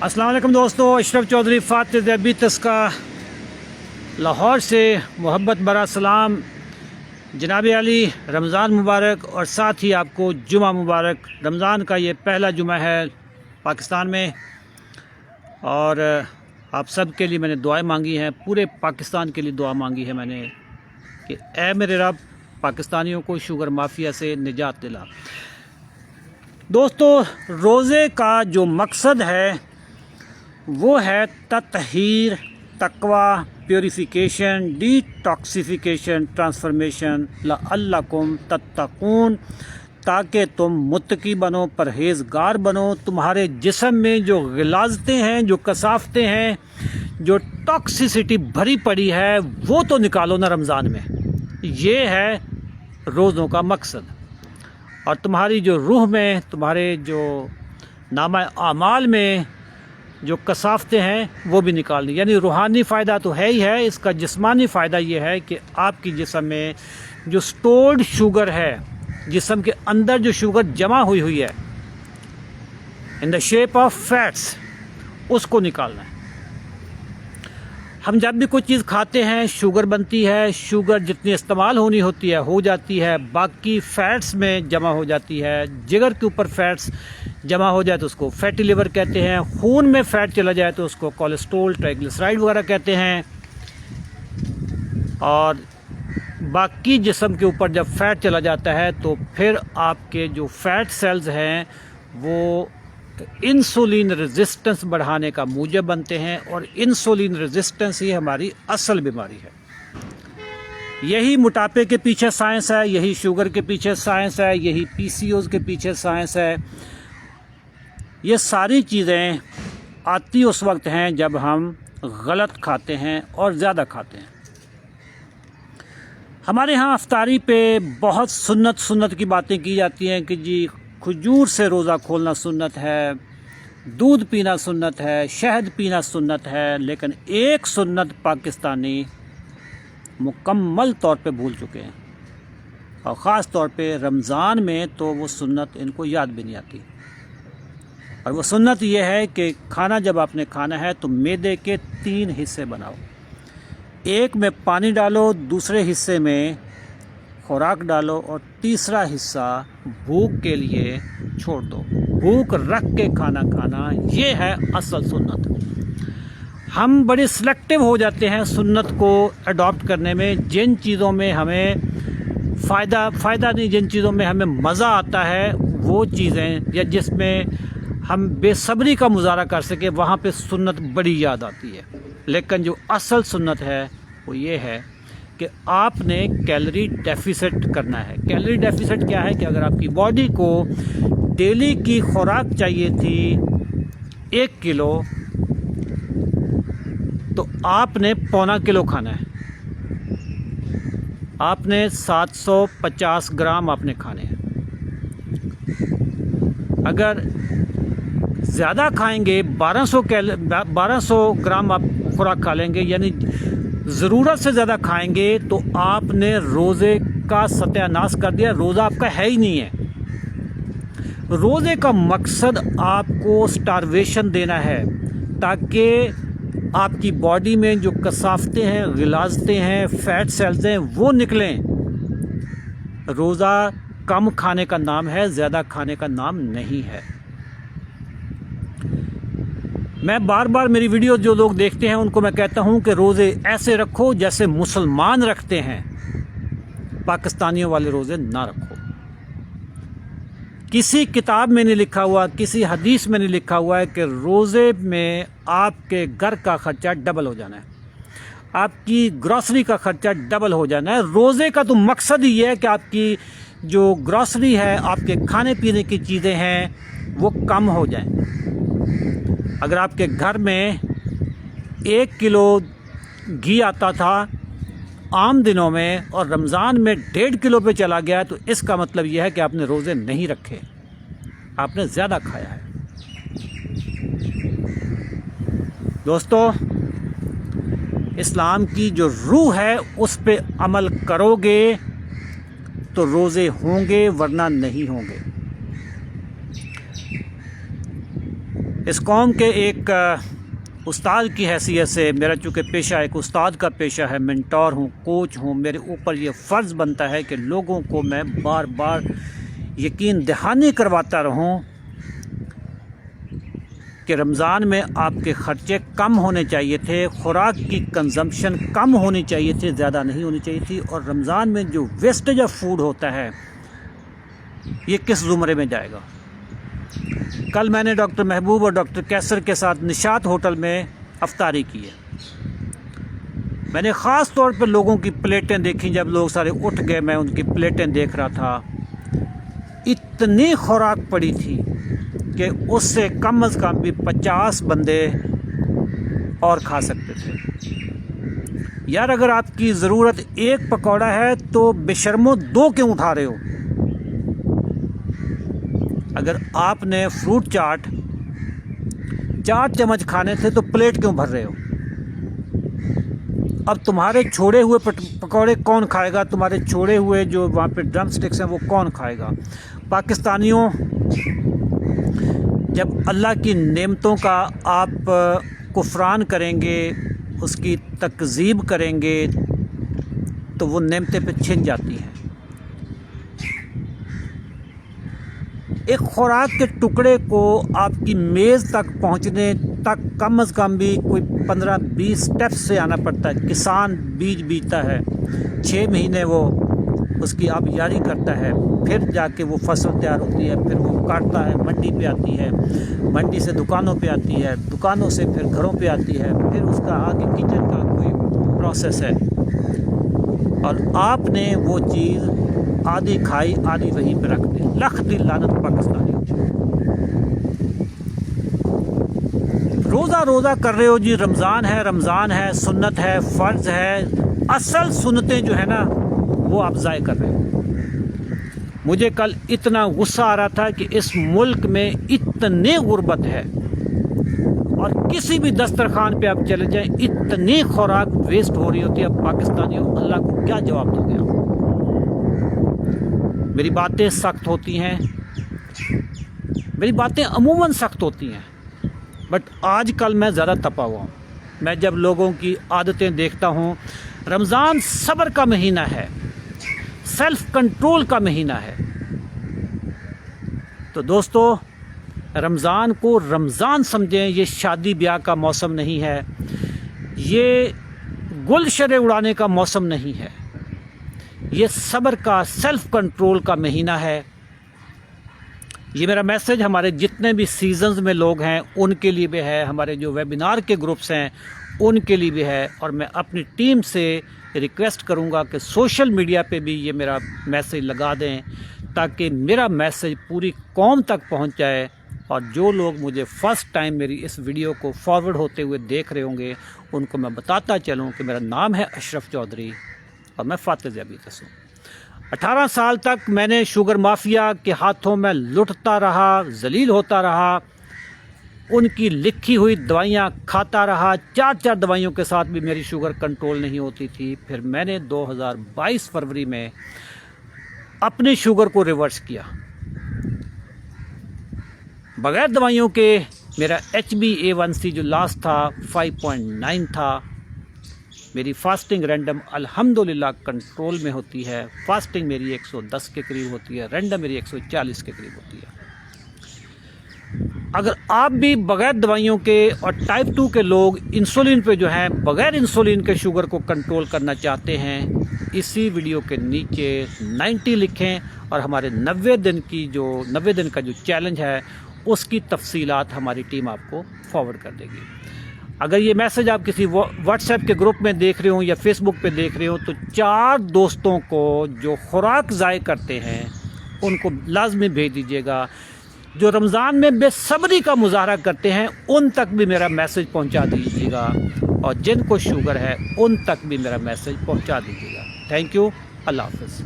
अस्सलाम वालेकुम दोस्तों, अशरफ चौधरी फातिह ज़ैबी तस्का लाहौर से मोहब्बत भरा सलाम। जनाब अली रमज़ान मुबारक और साथ ही आपको जुमा मुबारक। रमज़ान का ये पहला जुमा है पाकिस्तान में और आप सब के लिए मैंने दुआएं मांगी हैं, पूरे पाकिस्तान के लिए दुआ मांगी है मैंने कि ऐ मेरे रब पाकिस्तानियों को शुगर माफिया से निजात दिला। दोस्तों, रोज़े का जो मकसद है वो है तत्हीर, तकवा, प्योरिफिकेशन, डिटॉक्सिफिकेशन, ट्रांसफॉर्मेशन लअल्लकुम तत्तकून, ताकि तुम मुत्तकी बनो, परहेज़गार बनो। तुम्हारे जिस्म में जो गिलाज़तें हैं, जो कसाफ़तें हैं, जो टॉक्सिसिटी भरी पड़ी है, वो तो निकालो ना रमज़ान में। ये है रोज़ों का मकसद। और तुम्हारी जो रूह में, तुम्हारे जो नामा आमाल में जो कसाफ़तें हैं वो भी निकालनी। यानी रूहानी फ़ायदा तो है ही है, इसका जिस्मानी फ़ायदा ये है कि आपकी जिस्म में जो स्टोर्ड शुगर है, जिस्म के अंदर जो शुगर जमा हुई है in the shape of fats, उसको निकालना है। हम जब भी कोई चीज़ खाते हैं शुगर बनती है, शुगर जितनी इस्तेमाल होनी होती है हो जाती है, बाकी फ़ैट्स में जमा हो जाती है। जिगर के ऊपर फ़ैट्स जमा हो जाए तो उसको फैटी लिवर कहते हैं, खून में फ़ैट चला जाए तो उसको कोलेस्ट्रोल, ट्राइग्लिसराइड वगैरह कहते हैं। और बाकी जिस्म के ऊपर जब फ़ैट चला जाता है तो फिर आपके जो फ़ैट सेल्स हैं वो इंसुलिन रेजिस्टेंस बढ़ाने का मूजब बनते हैं, और इंसुलिन रेजिस्टेंस ही हमारी असल बीमारी है। यही मोटापे के पीछे साइंस है, यही शुगर के पीछे साइंस है, यही पीसीओज के पीछे साइंस है। ये सारी चीज़ें आती उस वक्त हैं जब हम गलत खाते हैं और ज़्यादा खाते हैं। हमारे यहाँ अफ्तारी पे बहुत सुन्नत की बातें की जाती हैं कि जी खजूर से रोज़ा खोलना सुन्नत है, दूध पीना सुन्नत है, शहद पीना सुन्नत है। लेकिन एक सुन्नत पाकिस्तानी मुकम्मल तौर पे भूल चुके हैं, और ख़ास तौर पे रमज़ान में तो वो सुन्नत इनको याद भी नहीं आती। और वो सुन्नत ये है कि खाना जब आपने खाना है तो मैदे के 3 हिस्से बनाओ। एक में पानी डालो, दूसरे हिस्से में खुराक डालो, और तीसरा हिस्सा भूख के लिए छोड़ दो। भूख रख के खाना खाना, ये है असल सुन्नत। हम बड़े सिलेक्टिव हो जाते हैं सुन्नत को अडॉप्ट करने में। जिन चीज़ों में हमें फ़ायदा नहीं, जिन चीज़ों में हमें मज़ा आता है वो चीज़ें, या जिसमें हम बेसब्री का मुजाहरा कर सके, वहाँ पे सुन्नत बड़ी याद आती है। लेकिन जो असल सुन्नत है वो ये है कि आपने कैलोरी डेफिसिट करना है। कैलोरी डेफिसिट क्या है कि अगर आपकी बॉडी को डेली की खुराक चाहिए थी 1 किलो, तो आपने 1.25 किलो खाना है। आपने 750 ग्राम आपने खाने हैं। अगर ज़्यादा खाएंगे 1200 ग्राम आप खुराक खा लेंगे, यानी ज़रूरत से ज़्यादा खाएंगे तो आपने रोज़े का सत्यानाश कर दिया। रोज़ा आपका है ही नहीं है। रोज़े का मकसद आपको स्टारवेशन देना है, ताकि आपकी बॉडी में जो कसाफ़तें हैं, गिलाज़तें हैं, फ़ैट सेल्स हैं, वो निकलें। रोज़ा कम खाने का नाम है, ज़्यादा खाने का नाम नहीं है। मैं बार बार मेरी वीडियो जो लोग देखते हैं उनको मैं कहता हूं कि रोज़े ऐसे रखो जैसे मुसलमान रखते हैं, पाकिस्तानियों वाले रोज़े ना रखो। किसी किताब में नहीं लिखा हुआ, किसी हदीस में नहीं लिखा हुआ है कि रोज़े में आपके घर का खर्चा डबल हो जाना है, आपकी ग्रॉसरी का खर्चा डबल हो जाना है। रोज़े का तो मकसद ही है कि आपकी जो ग्रॉसरी है, आपके खाने पीने की चीज़ें हैं, वो कम हो जाएं। अगर आपके घर में 1 किलो घी आता था आम दिनों में और रमज़ान में 1.5 किलो पे चला गया, तो इसका मतलब यह है कि आपने रोज़े नहीं रखे, आपने ज़्यादा खाया है। दोस्तों, इस्लाम की जो रूह है उस पे अमल करोगे तो रोज़े होंगे, वरना नहीं होंगे। اس قوم کے ایک استاد کی حیثیت سے میرا چونکہ پیشہ ایک استاد کا پیشہ ہے، منٹور ہوں، کوچ ہوں، میرے اوپر یہ فرض بنتا ہے کہ لوگوں کو میں بار بار یقین دہانی کرواتا رہوں کہ رمضان میں آپ کے خرچے کم ہونے چاہیے تھے، خوراک کی کنزمپشن کم ہونی چاہیے تھی، زیادہ نہیں ہونی چاہیے تھی، اور رمضان میں جو ویسٹیج آف فوڈ ہوتا ہے یہ کس زمرے میں جائے گا۔ کل میں نے ڈاکٹر محبوب اور ڈاکٹر کیسر کے ساتھ نشاط ہوٹل میں افطاری کی ہے۔ میں نے خاص طور پہ لوگوں کی پلیٹیں دیکھیں، جب لوگ سارے اٹھ گئے میں ان کی پلیٹیں دیکھ رہا تھا، اتنی خوراک پڑی تھی کہ اس سے کم از کم بھی 50 بندے اور کھا سکتے تھے۔ یار اگر آپ کی ضرورت ایک پکوڑا ہے تو بے شرمو 2 کیوں اٹھا رہے ہو؟ اگر آپ نے فروٹ چاٹ 4 چمچ کھانے تھے تو پلیٹ کیوں بھر رہے ہو؟ اب تمہارے چھوڑے ہوئے پکوڑے کون کھائے گا؟ تمہارے چھوڑے ہوئے جو وہاں پہ ڈرم سٹکس ہیں وہ کون کھائے گا؟ پاکستانیوں، جب اللہ کی نعمتوں کا آپ کفران کریں گے، اس کی تکذیب کریں گے تو وہ نعمتیں پہ چھن جاتی ہیں۔ ایک خوراک کے ٹکڑے کو آپ کی میز تک پہنچنے تک کم از کم بھی کوئی 15-20 سٹیپس سے آنا پڑتا ہے۔ کسان بیج بیجتا ہے، 6 مہینے وہ اس کی آبیاری کرتا ہے، پھر جا کے وہ فصل تیار ہوتی ہے، پھر وہ کاٹتا ہے، منڈی پہ آتی ہے، منڈی سے دکانوں پہ آتی ہے، دکانوں سے پھر گھروں پہ آتی ہے، پھر اس کا آگے کچن کا کوئی پروسیس ہے، اور آپ نے وہ چیز آدھی کھائی آدھی وہیں پہ رکھ دی۔ لکھ دی لعنت پاکستانی۔ روزہ کر رہے ہو جی، رمضان ہے، سنت ہے، فرض ہے، اصل سنتیں جو ہے نا وہ آپ ضائع کر رہے ہو۔ مجھے کل اتنا غصہ آ رہا تھا کہ اس ملک میں اتنی غربت ہے، اور کسی بھی دسترخوان پہ آپ چلے جائیں اتنی خوراک ویسٹ ہو رہی ہوتی ہے۔ اب پاکستانیوں اللہ کو کیا جواب دو گے آپ؟ میری باتیں سخت ہوتی ہیں، میری باتیں عموماً سخت ہوتی ہیں، بٹ آج کل میں زیادہ تپا ہوا ہوں۔ میں جب لوگوں کی عادتیں دیکھتا ہوں، رمضان صبر کا مہینہ ہے، سیلف کنٹرول کا مہینہ ہے، تو دوستو رمضان کو رمضان سمجھیں۔ یہ شادی بیاہ کا موسم نہیں ہے، یہ گل شرے اڑانے کا موسم نہیں ہے، یہ صبر کا، سیلف کنٹرول کا مہینہ ہے۔ یہ میرا میسج ہمارے جتنے بھی سیزنز میں لوگ ہیں ان کے لیے بھی ہے، ہمارے جو ویبینار کے گروپس ہیں ان کے لیے بھی ہے، اور میں اپنی ٹیم سے ریکویسٹ کروں گا کہ سوشل میڈیا پہ بھی یہ میرا میسج لگا دیں تاکہ میرا میسج پوری قوم تک پہنچ جائے، اور جو لوگ مجھے فرسٹ ٹائم میری اس ویڈیو کو فارورڈ ہوتے ہوئے دیکھ رہے ہوں گے ان کو میں بتاتا چلوں کہ میرا نام ہے اشرف چودھری اور میں فاتح ذیابیطس ہوں۔ 18 سال تک میں نے شوگر مافیا کے ہاتھوں میں لٹتا رہا، ذلیل ہوتا رہا، ان کی لکھی ہوئی دوائیاں کھاتا رہا، 4 دوائیوں کے ساتھ بھی میری شوگر کنٹرول نہیں ہوتی تھی۔ پھر میں نے 2022 فروری میں اپنی شوگر کو ریورس کیا، بغیر دوائیوں کے میرا HbA1c جو لاسٹ تھا 5.9 تھا۔ میری فاسٹنگ رینڈم الحمدللہ کنٹرول میں ہوتی ہے، فاسٹنگ میری 110 کے قریب ہوتی ہے، رینڈم میری 140 کے قریب ہوتی ہے۔ اگر آپ بھی بغیر دوائیوں کے اور ٹائپ 2 کے لوگ انسولین پہ جو ہیں بغیر انسولین کے شوگر کو کنٹرول کرنا چاہتے ہیں، اسی ویڈیو کے نیچے 90 لکھیں اور ہمارے 90 دن کا جو چیلنج ہے اس کی تفصیلات ہماری ٹیم آپ کو فارورڈ کر دے گی۔ اگر یہ میسج آپ کسی واٹس ایپ کے گروپ میں دیکھ رہے ہوں یا فیس بک پہ دیکھ رہے ہوں تو 4 دوستوں کو جو خوراک ضائع کرتے ہیں ان کو لازمی بھیج دیجیے گا۔ جو رمضان میں بے صبری کا مظاہرہ کرتے ہیں ان تک بھی میرا میسج پہنچا دیجیے گا، اور جن کو شوگر ہے ان تک بھی میرا میسج پہنچا دیجیے گا۔ تھینک یو، اللہ حافظ۔